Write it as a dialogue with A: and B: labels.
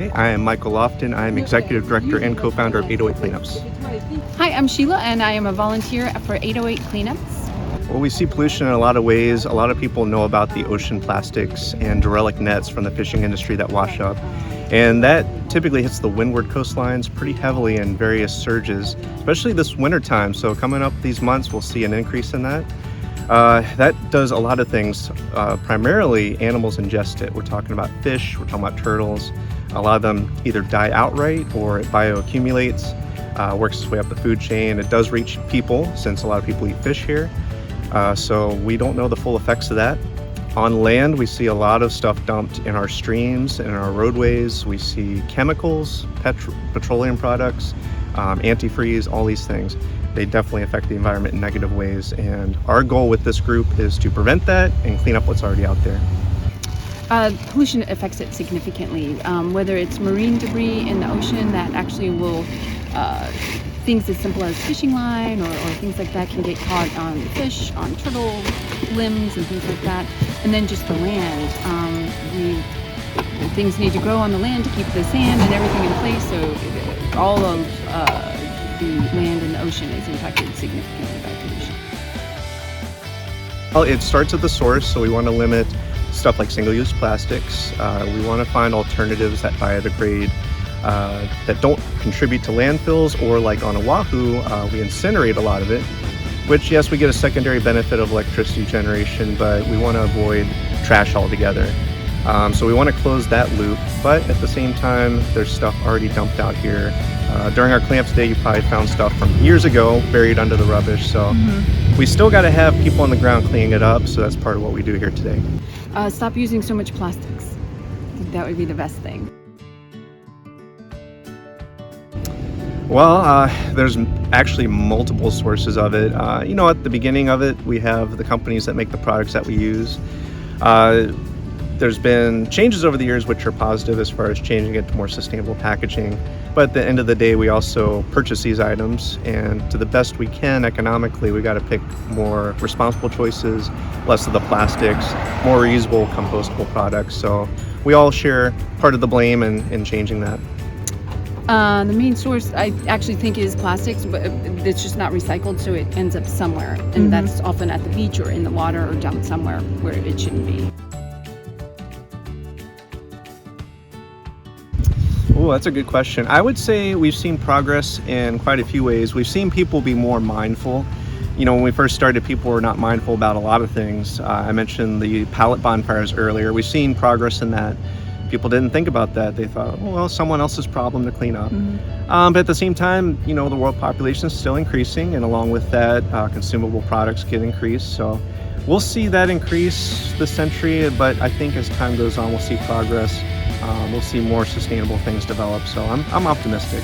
A: Hey, I am Michael Lofton. I am Executive Director and co-founder of 808 Cleanups.
B: Hi, I'm Sheila, and I am a volunteer for 808 Cleanups.
A: Well, we see pollution in a lot of ways. A lot of people know about the ocean plastics and derelict nets from the fishing industry that wash up. And that typically hits the windward coastlines pretty heavily in various surges, especially this winter time. So coming up these months, we'll see an increase in that. That does a lot of things. Primarily, animals ingest it. We're talking about fish, we're talking about turtles. A lot of them either die outright or it bioaccumulates, works its way up the food chain. It does reach people since a lot of people eat fish here. So we don't know the full effects of that. On land, we see a lot of stuff dumped in our streams and in our roadways. We see chemicals, petroleum products, antifreeze, all these things. They definitely affect the environment in negative ways. And our goal with this group is to prevent that and clean up what's already out there.
B: Pollution affects it significantly, whether it's marine debris in the ocean that actually will, things as simple as fishing line or things like that can get caught on fish, on turtle limbs and things like that. And then just the land. Things need to grow on the land to keep the sand and everything in place, so all of the land and the ocean is impacted significantly by pollution.
A: Well, it starts at the source, so we want to limit stuff like single-use plastics. We want to find alternatives that biodegrade, that don't contribute to landfills, or like on Oahu, we incinerate a lot of it, which, yes, we get a secondary benefit of electricity generation, but we want to avoid trash altogether. So we want to close that loop, but at the same time, there's stuff already dumped out here. During our cleanups day, you probably found stuff from years ago buried under the rubbish, so we still got to have people on the ground cleaning it up, so that's part of what we do here today.
B: Stop using so much plastics. I think that would be the best thing.
A: Well, there's actually multiple sources of it. At the beginning of it, we have the companies that make the products that we use. There's been changes over the years which are positive as far as changing it to more sustainable packaging. But at the end of the day, we also purchase these items, and to the best we can economically, we got to pick more responsible choices, less of the plastics, more reusable, compostable products. So we all share part of the blame in changing that.
B: The main source I actually think is plastics, but it's just not recycled, so it ends up somewhere. And that's often at the beach or in the water or dumped somewhere where it shouldn't be.
A: Oh, that's a good question. I would say we've seen progress in quite a few ways. We've seen people be more mindful. When we first started, people were not mindful about a lot of things. I mentioned the pallet bonfires earlier. We've seen progress in that. People didn't think about that. They thought, well, someone else's problem to clean up. But at the same time, the world population is still increasing, and along with that, consumable products get increased. So we'll see that increase this century, but I think as time goes on, we'll see progress. We'll see more sustainable things develop. So I'm optimistic.